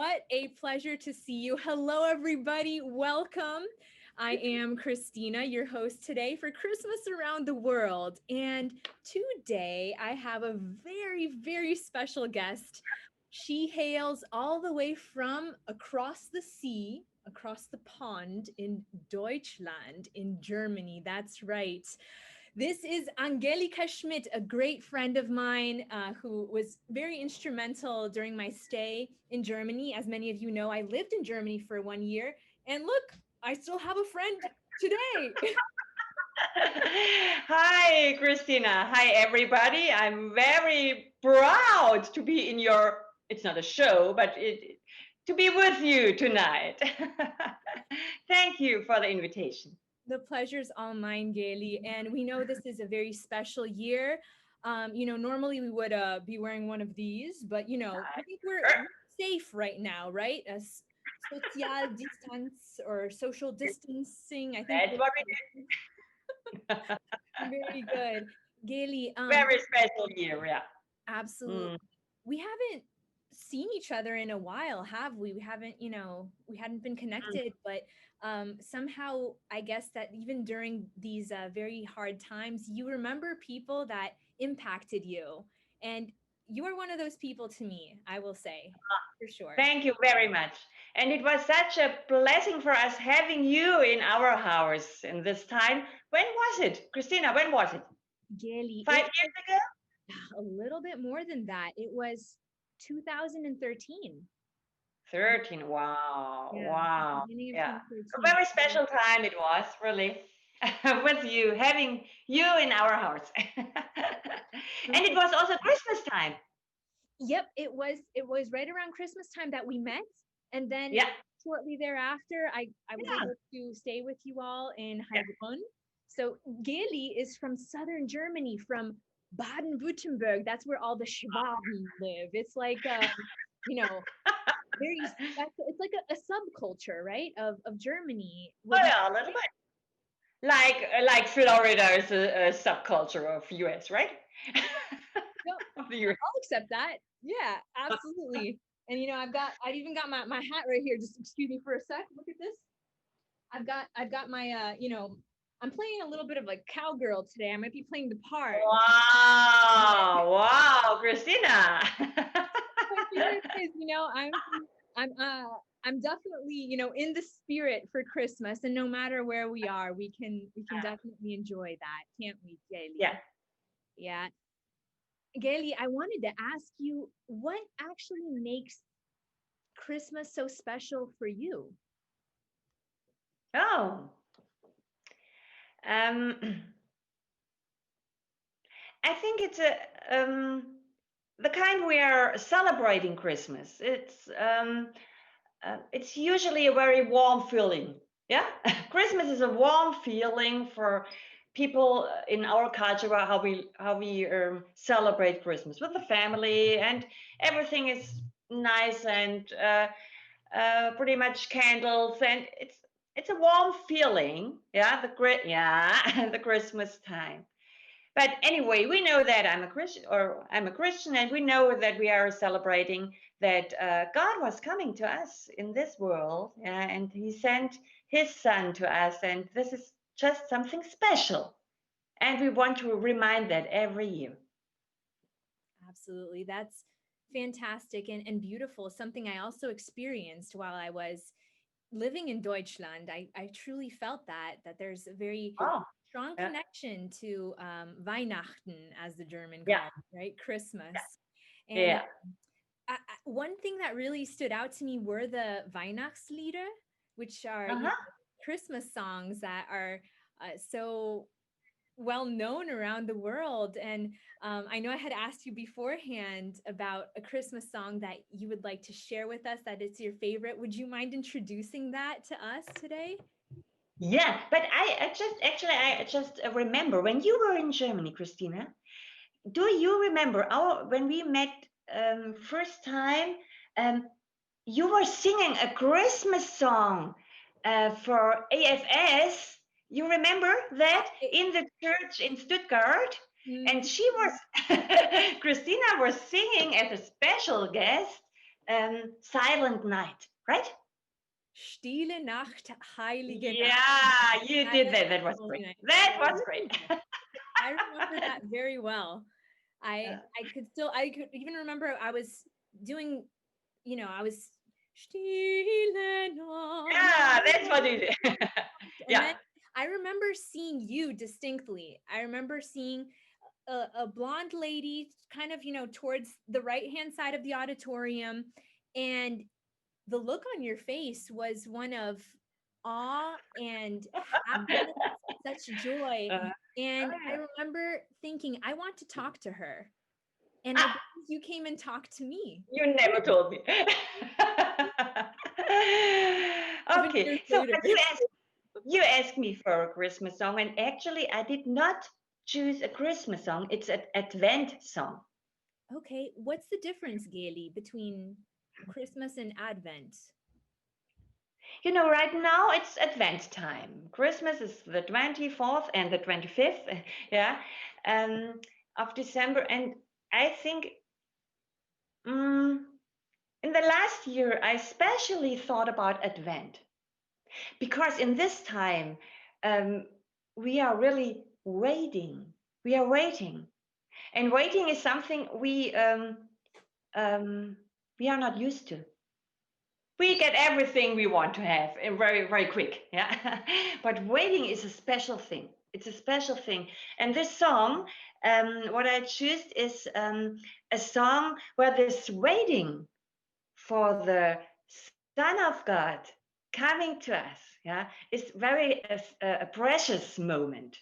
What a pleasure to see you. Hello, everybody. Welcome. I am Christina, your host today for Christmas Around the World. And today I have a very special guest. She hails all the way from across the sea, across the pond in Deutschland, in Germany. That's right. This is Angelika Schmidt, a great friend of mine who was very instrumental during my stay in Germany. As many of you know, I lived in Germany for 1 year. And look, I still have a friend today. Hi, Christina. Hi, everybody. I'm very proud to be in your, it's not a show, but to be with you tonight. Thank you for the invitation. The pleasure's all mine, Geli. And we know this is a very special year. Normally we would be wearing one of these, but I think we're safe right now, right? As social distance or social distancing, I think That's what we do. very good. Geli, Very special year, yeah. absolutely. Mm. We haven't seen each other in a while, have we? We haven't, we hadn't been connected, but somehow I guess that even during these very hard times, you remember people that impacted you. And you are one of those people to me, I will say, for sure. Thank you very much. And it was such a blessing for us having you in our house in this time. When was it, Christina? When was it? Geli, 5 years ago? a little bit more than that. It was 2013. 13. Wow. Yeah, Wow. beginning of Yeah. A 2013. very special time it was, really, with you, having you in our house. And it was also Christmas time. Yep, it was right around Christmas time that we met, and then Yeah. shortly thereafter, I was Yeah. able to stay with you all in Yeah. Heilbronn. So Geli is from southern Germany, from Baden-Württemberg. That's where all the Schwaben live. It's like you know, very special. It's like a subculture, right, of Germany. Oh, Would you? yeah, a little bit. Like Florida is a subculture of US, right? No, Of the US. I'll accept that. Yeah, absolutely. And I've even got my hat right here. Just excuse me for a sec. Look at this. I've got my I'm playing a little bit of like cowgirl today. I might be playing the part. Wow. Wow, Christina. But here it is, I'm I'm definitely, in the spirit for Christmas, and no matter where we are, we can definitely enjoy that, can't we, Yeah. Gailey? Yeah. Gailey, I wanted to ask you what actually makes Christmas so special for you? Oh. Um, I think it's the kind we are celebrating Christmas. It's usually a very warm feeling. Yeah, Christmas is a warm feeling for people in our culture. How we celebrate Christmas with the family, and everything is nice and pretty much candles, and it's a warm feeling. Yeah, the great yeah the Christmas time. But anyway, we know that I'm a Christian, and we know that we are celebrating that God was coming to us in this world, and He sent His Son to us, and this is just something special, and we want to remind that every year. Absolutely. That's fantastic and beautiful. Something I also experienced while I was living in Deutschland. I truly felt that there's a very Oh, strong yeah, connection to Weihnachten, as the German yeah, call it, right? Christmas. And yeah. one thing that really stood out to me were the Weihnachtslieder, which are Uh-huh. Christmas songs that are so well known around the world. And I know I had asked you beforehand about a Christmas song that you would like to share with us, that it's your favorite. Would you mind introducing that to us today? Yeah, but I just remember when you were in Germany, Christina. Do you remember our when we met first time? Um, you were singing a Christmas song for AFS. You remember that in the church in Stuttgart? And Mhm. she was, Christina was singing as a special guest Silent Night, right? Stille Nacht, Heilige Nacht. Yeah, you did Silent that. That was Holy great. Night. That was great. Woo! I remember that very well. I could even remember I was doing, I was Stille Nacht. Yeah, that's what you did. And Yeah. then I remember seeing you distinctly. I remember seeing a blonde lady kind of, towards the right hand side of the auditorium. And the look on your face was one of awe and happiness, such joy. And I remember thinking, I want to talk to her. And I Ah, believe you came and talked to me. you never told me. Even Okay, years so later. but you asked me for a Christmas song, and actually I did not choose a Christmas song. It's an Advent song. Okay, what's the difference, Geli, between Christmas and Advent? Right now it's Advent time. Christmas is the 24th and the 25th, yeah, um, of December. And I think um, in the last year, I especially thought about Advent because in this time, um, we are really waiting. We are waiting. And waiting is something um, we are not used to. We get everything we want to have very very quick, yeah. But waiting is a special thing. It's a special thing. And this song, what I choose is a song where this waiting for the Son of God coming to us, yeah, is very a precious moment,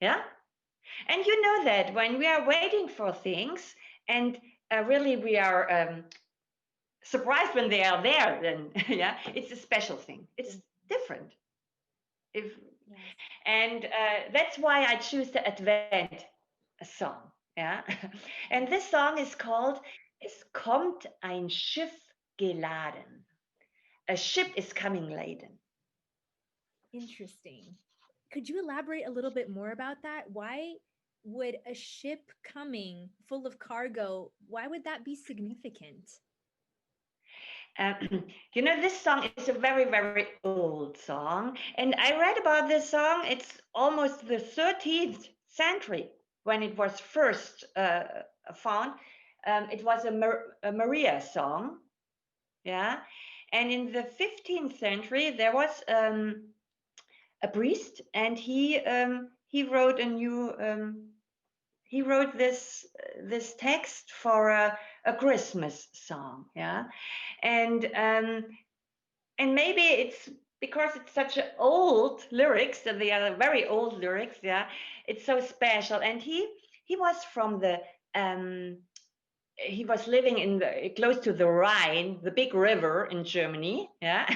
yeah. And you know that when we are waiting for things and really we are surprised when they are there, then yeah, it's a special thing. It's different. If Yes. and That's why I choose the Advent song. Yeah, and this song is called "Es kommt ein Schiff geladen." A ship is coming laden. Interesting. Could you elaborate a little bit more about that? Why would a ship coming full of cargo, why would that be significant? This song is a very, very old song. And I read about this song. It's almost the 13th century when it was first found. It was a Maria song. Yeah. And in the 15th century, there was a priest, and he wrote a new he wrote this text for a Christmas song, yeah, and um, and maybe it's because it's such a old lyrics, that they are very old lyrics, yeah. It's so special, and he was from the he was living close to the Rhine, the big river in Germany, yeah,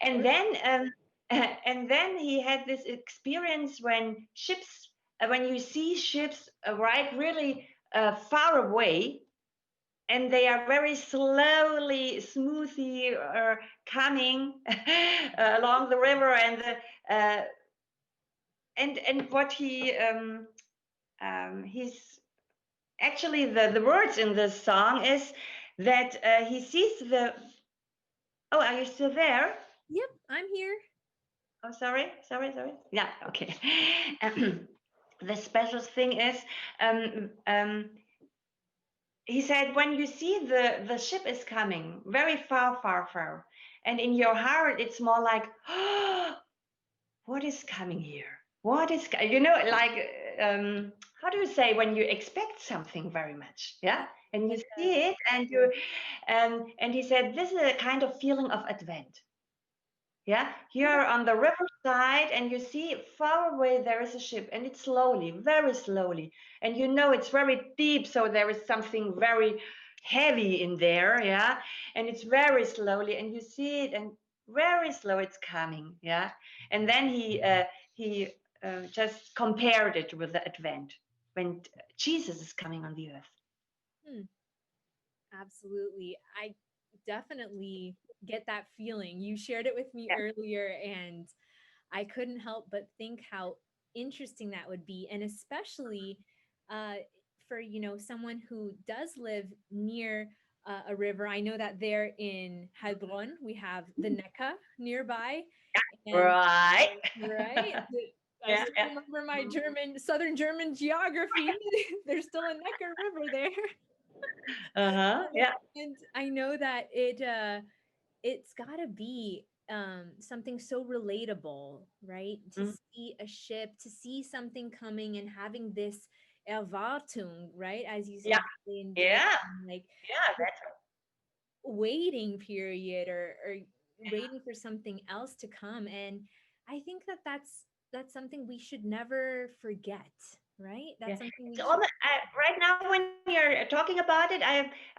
and then and then he had this experience when when you see ships arrive really far away, and they are very slowly, smoothly coming along the river, uh, and what he's actually the words in this song is that he sees the. Oh, are you still there? Yep, I'm here. Oh, sorry. Yeah, okay. The special thing is, um, um, he said, when you see the ship is coming very far, far, far, and in your heart it's more like, oh, what is coming here? What is, like, how do you say when you expect something very much, yeah, and you Like see it, and and he said, this is a kind of feeling of Advent. Yeah, you're on the riverside and you see far away there is a ship, and it's slowly, very slowly, and it's very deep, so there is something very heavy in there, yeah, and it's very slowly, and you see it, and very slow it's coming, yeah, and then he just compared it with the Advent when Jesus is coming on the earth. hmm, absolutely. I definitely get that feeling. You shared it with me Yeah. earlier, and I couldn't help but think how interesting that would be. And especially uh, for, someone who does live near a river. I know that there in Heilbronn we have the Neckar nearby, and Right. right, I Yeah, still yeah. remember my Southern German geography. There's still a Neckar River there. Uh-huh. Yeah. And I know that it's got to be something so relatable, right? To Mm. see a ship, to see something coming and having this Erwartung, right? As you Yeah. said in Yeah. Deutschland, like Yeah. this waiting period or waiting for something else to come. And I think that that's something we should never forget, right? Yeah. That's something It's we all should. right now when you're talking about it,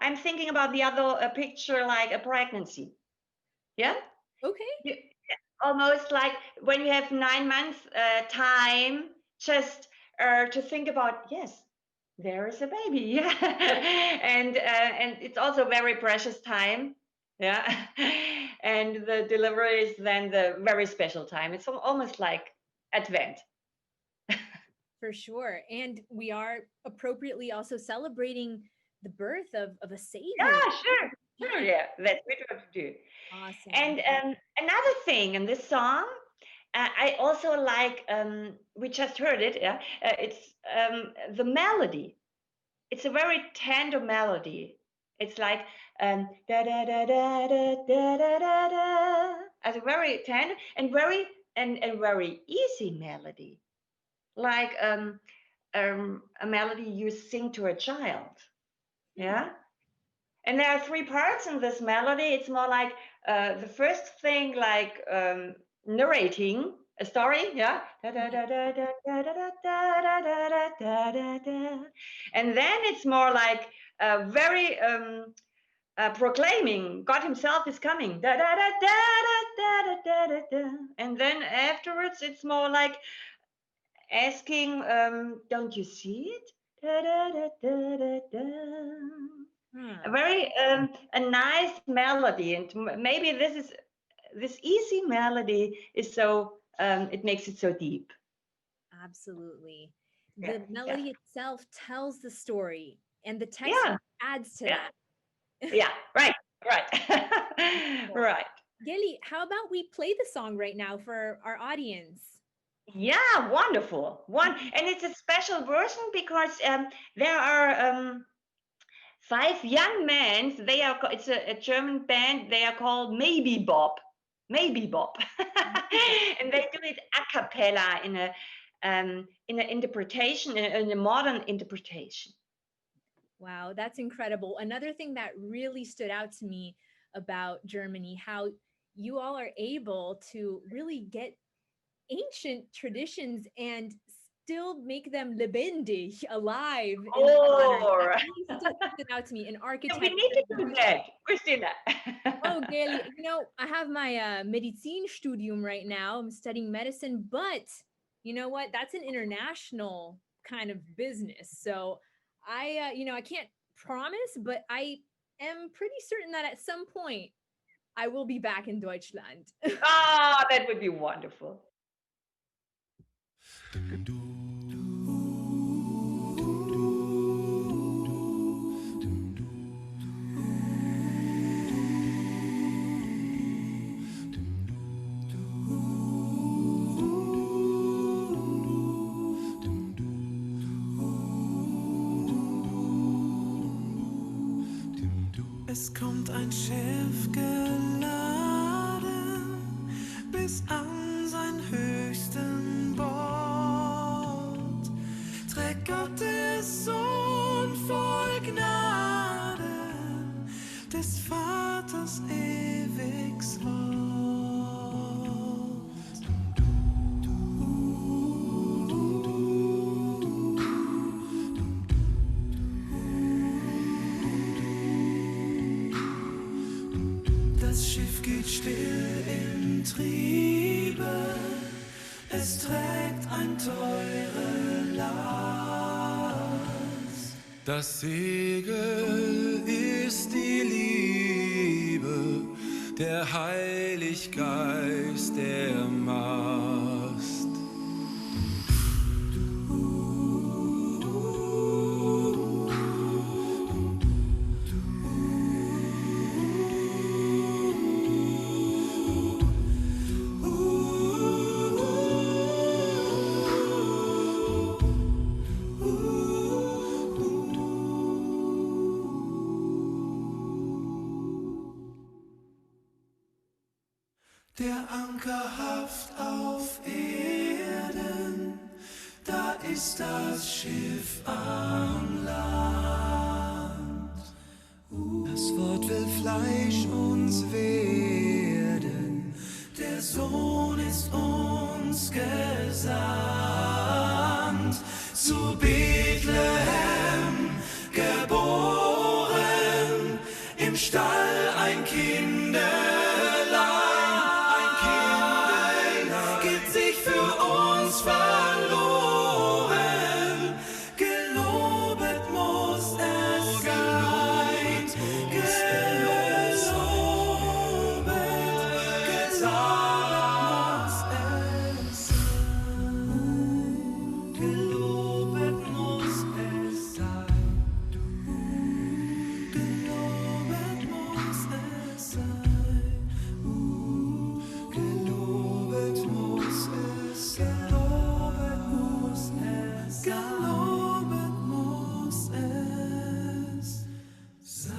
I'm thinking about the other picture like a pregnancy. Yeah. Oh, okay. You, almost like when you have 9 months time just to think about, yes, there is a baby. Yeah. And it's also very precious time. Yeah. And the delivery is then the very special time. It's almost like Advent. For sure. And we are appropriately also celebrating the birth of a savior. Yeah, sure. Sure, Time. yeah, that's what to do. Awesome. And another thing in this song, I also like, we just heard it, yeah, it's the melody. It's a very tender melody. It's like da da da da da da da da da. As a very tender and very and very easy melody, like a melody you sing to a child. Hmm. Yeah. And there are three parts in this melody. It's more like the first thing, like narrating a story, yeah. Da, da, Yeah. da, da, da, da, da, da, da, da, da, da, da. And then it's more like very proclaiming God Himself is coming. Da, da, da, da, da, da, da, da, da. And then afterwards, it's more like asking, "Don't you see it?" Da, da, da, da, da, da. A Huh. very a nice melody, and maybe this easy melody is so it makes it so deep. Absolutely. Yeah, The yeah, melody itself tells the story, and the text yeah, adds to yeah, that. yeah. Right, right, Cool. right. Geli, how about we play the song right now for our audience? Yeah, wonderful. One, and it's a special version because there are five young men. They are. It's a German band. They are called Maybe Bob. Maybe Bob, and they do it a cappella in an interpretation, in a modern interpretation. Wow, that's incredible. Another thing that really stood out to me about Germany, how you all are able to really get ancient traditions and still make them lebendig, alive in modern. Oh, That really stood out to me in yeah, we architecture. need to do that, Christina. Oh, Geli, I have my Medizinstudium right now. I'm studying medicine, but you know what? That's an international kind of business. So I can't promise, but I am pretty certain that at some point I will be back in Deutschland. Ah, that would be wonderful. Es kommt ein Schiff geladen bis an sein höchsten Bord. Trägt Gott der Sohn voll Gnaden des Vaters ewiges Wort. Das Schiff geht still im Triebe, es trägt ein teure Last. Das Segel ist die Liebe, der Heiliggeist der Mast. Der ankerhaft auf Erden, da ist das Schiff am Land. Das Wort will Fleisch uns werden, der Sohn ist uns gesandt. Zu Bethlehem geboren, im Stall ein Kinderlein, gibt sich für uns verloren. Gelobet muss es sein, gelobet muss es sein, gelobet muss es sein, gelobet muss es sein, gelobet muss es sein, gelobet muss es, gelobet muss es sein.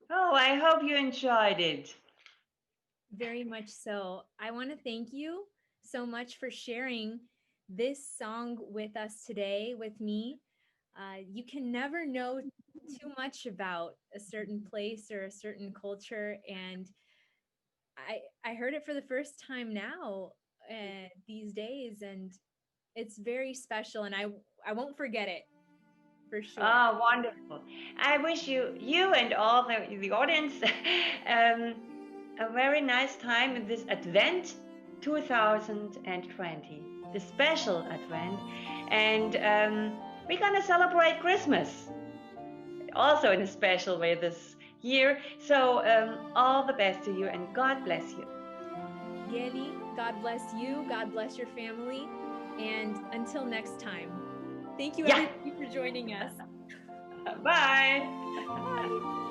Oh, I hope you enjoyed it. Very much so. I want to thank you so much for sharing this song with us today, with me. You can never know too much about a certain place or a certain culture, and I heard it for the first time now these days, and it's very special, and I won't forget it for sure. Ah, wonderful. I wish you and all the audience a very nice time in this Advent 2020, the special Advent. And we're going to celebrate Christmas also in a special way this year. So all the best to you and God bless you. Geli, God bless you. God bless your family. And until next time, thank you Yeah. everybody for joining us. Bye. Bye.